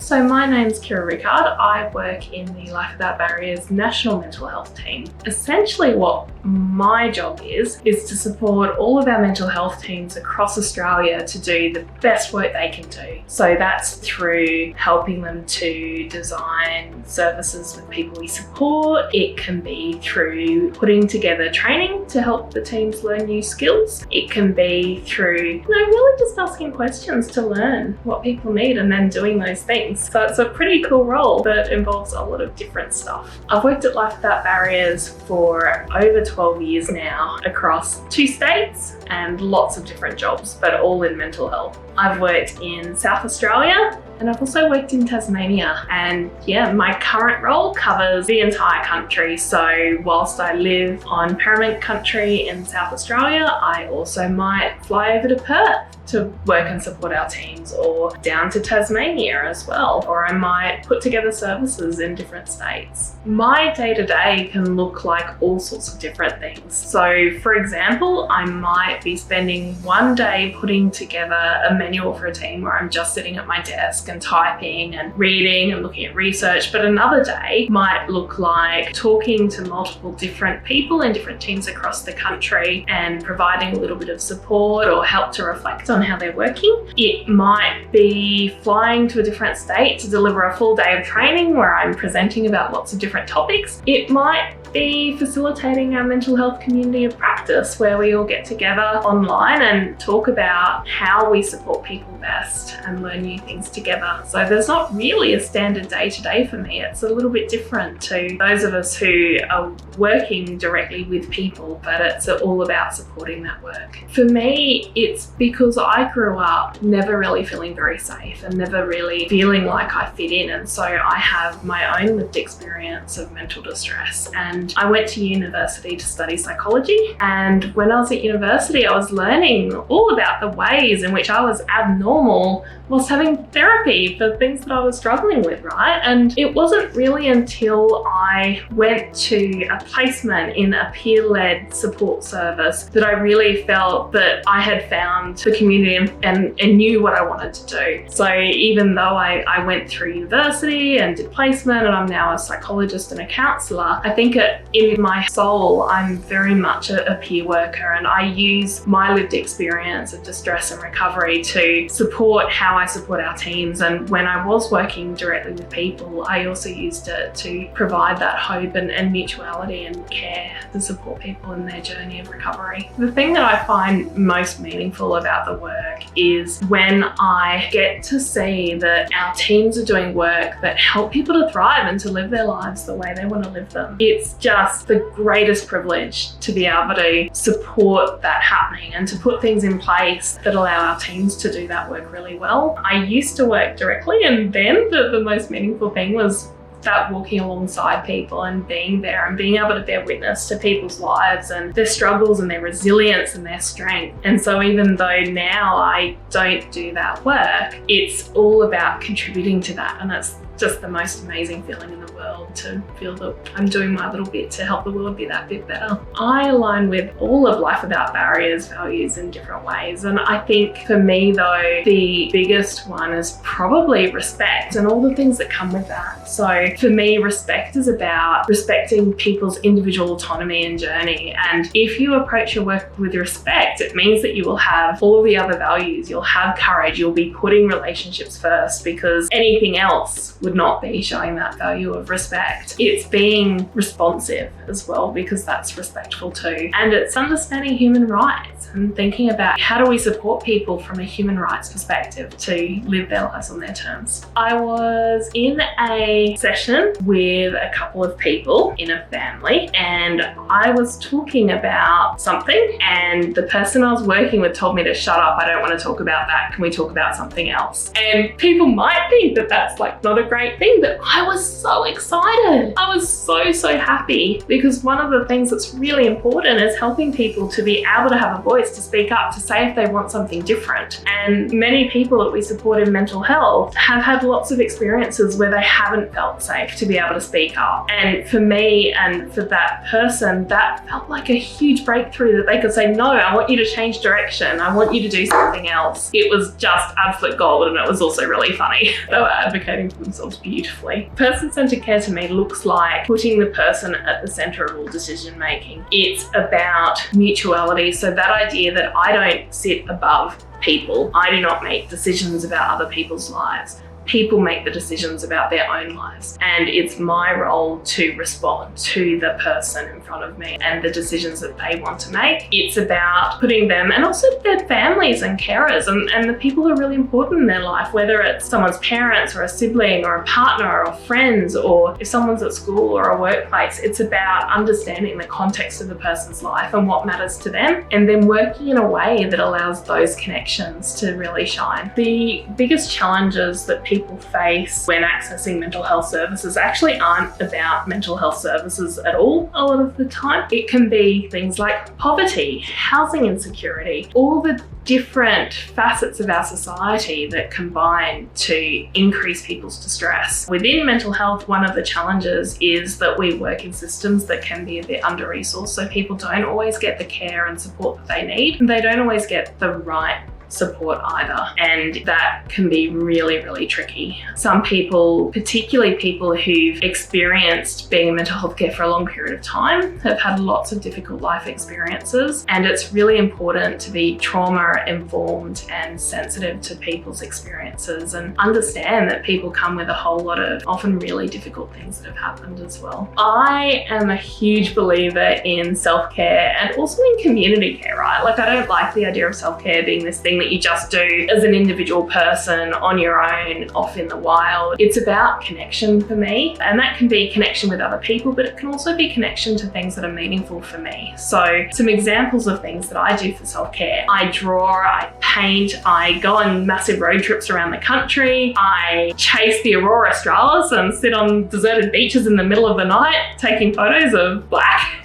So my name's Ceara Rickard. I work in the Life Without Barriers National Mental Health team. Essentially what my job is to support all of our mental health teams across Australia to do the best work they can do. So that's through helping them to design services with people we support. It can be through putting together training to help the teams learn new skills. It can be through, really just asking questions to learn what people need and then doing those things. So it's a pretty cool role that involves a lot of different stuff. I've worked at Life Without Barriers for over 12 years now across 2 states and lots of different jobs, but all in mental health. I've worked in South Australia and I've also worked in Tasmania. And my current role covers the entire country. So whilst I live on Paramount country in South Australia, I also might fly over to Perth to work and support our teams, or down to Tasmania as well, or I might put together services in different states. My day-to-day can look like all sorts of different things. So for example, I might be spending one day putting together a manual for a team where I'm just sitting at my desk and typing and reading and looking at research, but another day might look like talking to multiple different people in different teams across the country and providing a little bit of support or help to reflect on how they're working. It might be flying to a different state to deliver a full day of training where I'm presenting about lots of different topics. It might be facilitating our mental health community of practice where we all get together online and talk about how we support people best and learn new things together. So there's not really a standard day-to-day for me. It's a little bit different to those of us who are working directly with people, but it's all about supporting that work. For me, it's because I grew up never really feeling very safe and never really feeling like I fit in, and so I have my own lived experience of mental distress. And I went to university to study psychology, and when I was at university I was learning all about the ways in which I was abnormal whilst having therapy for things that I was struggling with, right? And it wasn't really until I went to a placement in a peer-led support service that I really felt that I had found the community and knew what I wanted to do. So even though I went through university and did placement and I'm now a psychologist and a counsellor, I think in my soul I'm very much a peer worker, and I use my lived experience of distress and recovery to support how I support our teams. And when I was working directly with people, I also used it to provide that hope and mutuality and care to support people in their journey of recovery. The thing that I find most meaningful about the work is when I get to see that our teams are doing work that help people to thrive and to live their lives the way they want to live them. It's just the greatest privilege to be able to support that happening and to put things in place that allow our teams to do that work really well. I used to work directly, and then the most meaningful thing was that walking alongside people and being there and being able to bear witness to people's lives and their struggles and their resilience and their strength. And so even though now I don't do that work, it's all about contributing to that, and that's just the most amazing feeling in the world, to feel that I'm doing my little bit to help the world be that bit better. I align with all of Life Without Barriers values in different ways, and I think for me though, the biggest one is probably respect and all the things that come with that. So for me, respect is about respecting people's individual autonomy and journey, and if you approach your work with respect, it means that you will have all the other values. You'll have courage, you'll be putting relationships first, because anything else would not be showing that value of respect. It's being responsive as well, because that's respectful too. And it's understanding human rights and thinking about how do we support people from a human rights perspective to live their lives on their terms. I was in a session with a couple of people in a family, and I was talking about something, and the person I was working with told me to shut up. I don't want to talk about that. Can we talk about something else? And people might think that that's like not a great thing, but I was so excited. I was so happy, because one of the things that's really important is helping people to be able to have a voice, to speak up, to say if they want something different. And many people that we support in mental health have had lots of experiences where they haven't felt safe to be able to speak up. And for me and for that person, that felt like a huge breakthrough, that they could say, no, I want you to change direction. I want you to do something else. It was just absolute gold, and it was also really funny. They were advocating for themselves beautifully. Person-centered care to me looks like putting the person at the center of all decision making. It's about mutuality. So that idea that I don't sit above people. I do not make decisions about other people's lives. People make the decisions about their own lives, and it's my role to respond to the person in front of me and the decisions that they want to make. It's about putting them, and also their families and carers and the people who are really important in their life, whether it's someone's parents or a sibling or a partner or friends, or if someone's at school or a workplace. It's about understanding the context of the person's life and what matters to them, and then working in a way that allows those connections to really shine. The biggest challenges that people face when accessing mental health services actually aren't about mental health services at all a lot of the time. It can be things like poverty, housing insecurity, all the different facets of our society that combine to increase people's distress. Within mental health, one of the challenges is that we work in systems that can be a bit under-resourced, so people don't always get the care and support that they need. They don't always get the right support either, and that can be really, really tricky. Some people, particularly people who've experienced being in mental health care for a long period of time, have had lots of difficult life experiences, and it's really important to be trauma informed and sensitive to people's experiences and understand that people come with a whole lot of often really difficult things that have happened as well. I am a huge believer in self-care and also in community care, right? Like, I don't like the idea of self-care being this thing that you just do as an individual person on your own, off in the wild. It's about connection for me, and that can be connection with other people, but it can also be connection to things that are meaningful for me. So some examples of things that I do for self-care: I draw, I paint, I go on massive road trips around the country, I chase the aurora australis and sit on deserted beaches in the middle of the night taking photos of black.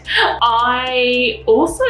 I also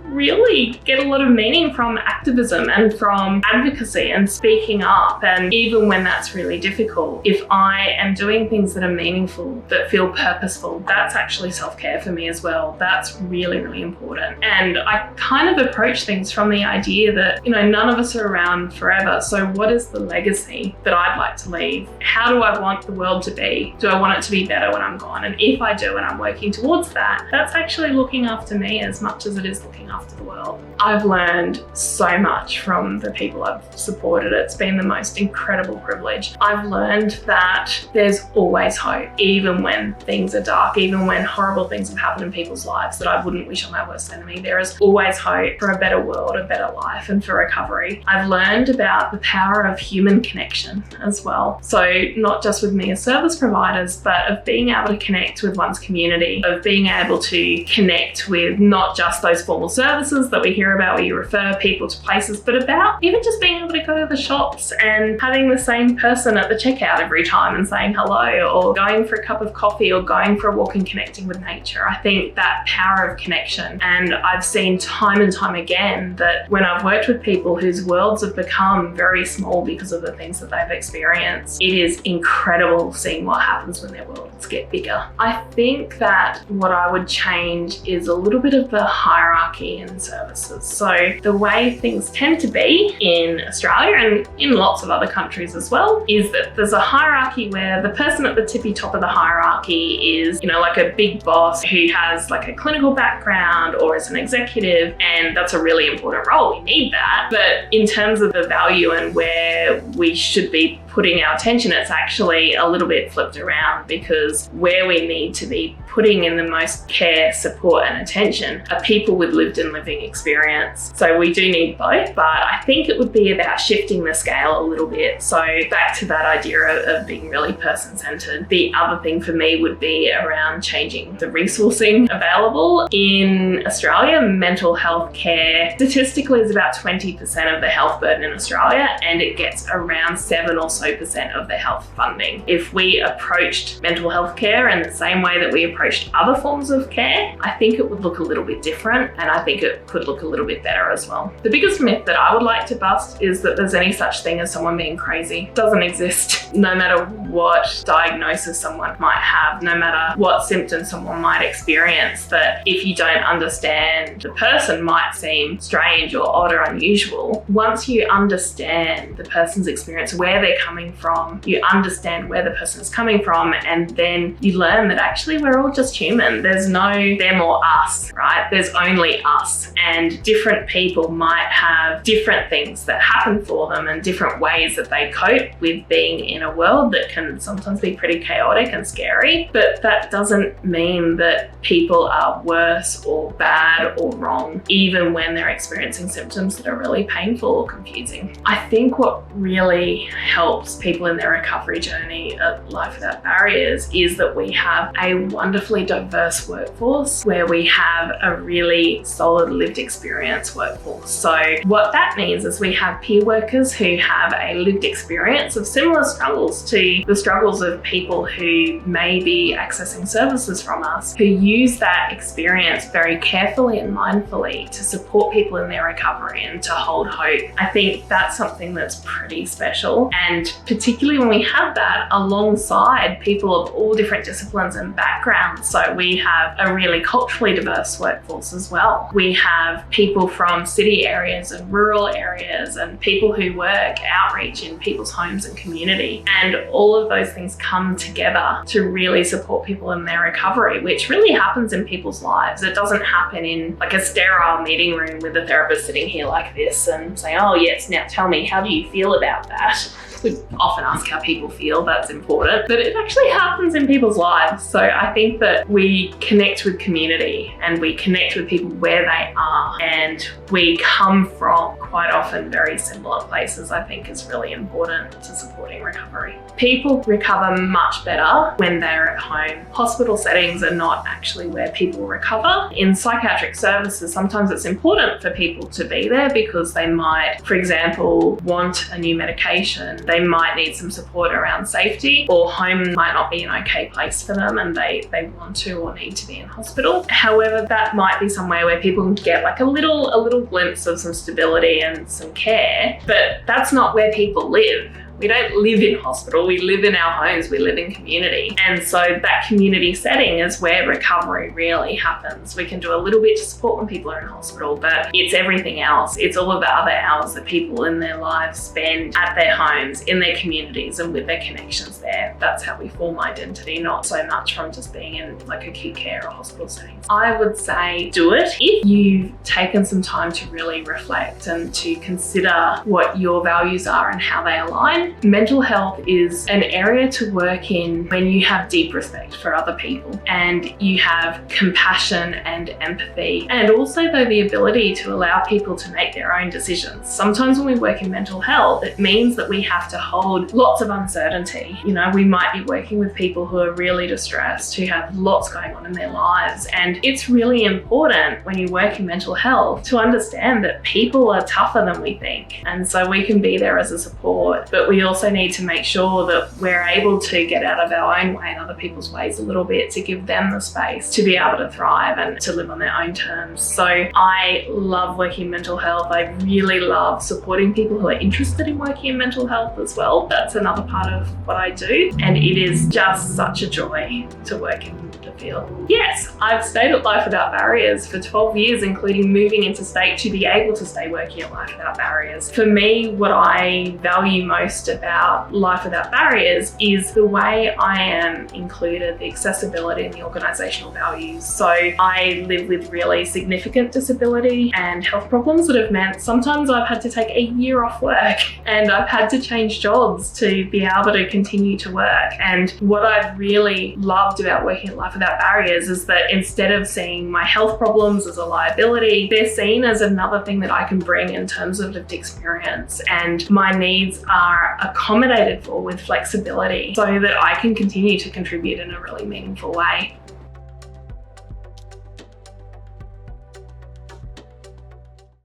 really get a lot of meaning from activism and from advocacy and speaking up, and even when that's really difficult, if I am doing things that are meaningful, that feel purposeful, that's actually self-care for me as well. That's really, really important. And I kind of approach things from the idea that, none of us are around forever. So what is the legacy that I'd like to leave? How do I want the world to be? Do I want it to be better when I'm gone? And if I do and I'm working towards that, that's actually looking after me as much as it is looking after the world. I've learned so much from the people I've supported. It's been the most incredible privilege. I've learned that there's always hope, even when things are dark, even when horrible things have happened in people's lives that I wouldn't wish on my worst enemy. There is always hope for a better world, a better life, and for recovery. I've learned about the power of human connection as well. So not just with me as service providers, but of being able to connect with one's community, of being able to connect with not just those formal services that we hear about where you refer people to places, but about even just being able to go to the shops and having the same person at the checkout every time and saying hello, or going for a cup of coffee, or going for a walk and connecting with nature. I think that power of connection, and I've seen time and time again that when I've worked with people whose worlds have become very small because of the things that they've experienced, it is incredible seeing what happens when their worlds get bigger. I think that what I would change is a little bit of the hierarchy in services. So the way things tend to be in Australia and in lots of other countries as well is that there's a hierarchy where the person at the tippy top of the hierarchy is, like a big boss who has like a clinical background or is an executive, and that's a really important role. We need that. But in terms of the value and where we should be putting our attention, it's actually a little bit flipped around, because where we need to be putting in the most care, support and attention are people with lived and living experience. So we do need both, but I think it would be about shifting the scale a little bit. So back to that idea of being really person-centered. The other thing for me would be around changing the resourcing available. In Australia, mental health care statistically is about 20% of the health burden in Australia, and it gets around 7 or so % of the health funding. If we approached mental health care in the same way that we approached other forms of care, there, I think it would look a little bit different, and I think it could look a little bit better as well. The biggest myth that I would like to bust is that there's any such thing as someone being crazy. It doesn't exist. No matter what diagnosis someone might have, no matter what symptoms someone might experience, that if you don't understand the person might seem strange or odd or unusual. Once you understand the person's experience, where they're coming from, you understand where the person is coming from, and then you learn that actually we're all just human. There's no them or us, right? There's only us, and different people might have different things that happen for them and different ways that they cope with being in a world that can sometimes be pretty chaotic and scary. But that doesn't mean that people are worse or bad or wrong, even when they're experiencing symptoms that are really painful or confusing. I think what really helps people in their recovery journey at Life Without Barriers is that we have a wonderfully diverse workforce where we have a really solid lived experience workforce. So what that means is we have peer workers who have a lived experience of similar struggles to the struggles of people who may be accessing services from us, who use that experience very carefully and mindfully to support people in their recovery and to hold hope. I think that's something that's pretty special, and particularly when we have that alongside people of all different disciplines and backgrounds. So we have a really culturally diverse workforce as well. We have people from city areas and rural areas, and people who work outreach in people's homes and community. And all of those things come together to really support people in their recovery, which really happens in people's lives. It doesn't happen in like a sterile meeting room with a therapist sitting here like this and saying, oh yes, now tell me, how do you feel about that? We often ask how people feel, that's important, but it actually happens in people's lives. So I think that we connect with community and we connect with people where they are, and we come from quite often very similar places, I think is really important to supporting recovery. People recover much better when they're at home. Hospital settings are not actually where people recover. In psychiatric services, sometimes it's important for people to be there because they might, for example, want a new medication. They might need some support around safety, or home might not be an okay place for them and they want to or need to be in hospital. However, that might be somewhere where people can get like a little glimpse of some stability and some care, but that's not where people live. We don't live in hospital, we live in our homes, we live in community. And so that community setting is where recovery really happens. We can do a little bit to support when people are in hospital, but it's everything else. It's all of the other hours that people in their lives spend at their homes, in their communities, and with their connections there. That's how we form identity, not so much from just being in like acute care or hospital settings. I would say do it if you've taken some time to really reflect and to consider what your values are and how they align. Mental health is an area to work in when you have deep respect for other people and you have compassion and empathy, and also though the ability to allow people to make their own decisions. Sometimes when we work in mental health, it means that we have to hold lots of uncertainty. You know, we might be working with people who are really distressed, who have lots going on in their lives, and it's really important when you work in mental health to understand that people are tougher than we think, and so we can be there as a support, but we also need to make sure that we're able to get out of our own way and other people's ways a little bit to give them the space to be able to thrive and to live on their own terms. So I love working in mental health. I really love supporting people who are interested in working in mental health as well. That's another part of what I do, and it is just such a joy to work in the field. Yes, I've stayed at Life Without Barriers for 12 years, including moving interstate to be able to stay working at Life Without Barriers. For me, what I value most about Life Without Barriers is the way I am included, the accessibility and the organisational values. So I live with really significant disability and health problems that have meant sometimes I've had to take a year off work and I've had to change jobs to be able to continue to work. And what I've really loved about working at Life Without Barriers is that instead of seeing my health problems as a liability, they're seen as another thing that I can bring in terms of lived experience, and my needs are accommodated for with flexibility so that I can continue to contribute in a really meaningful way.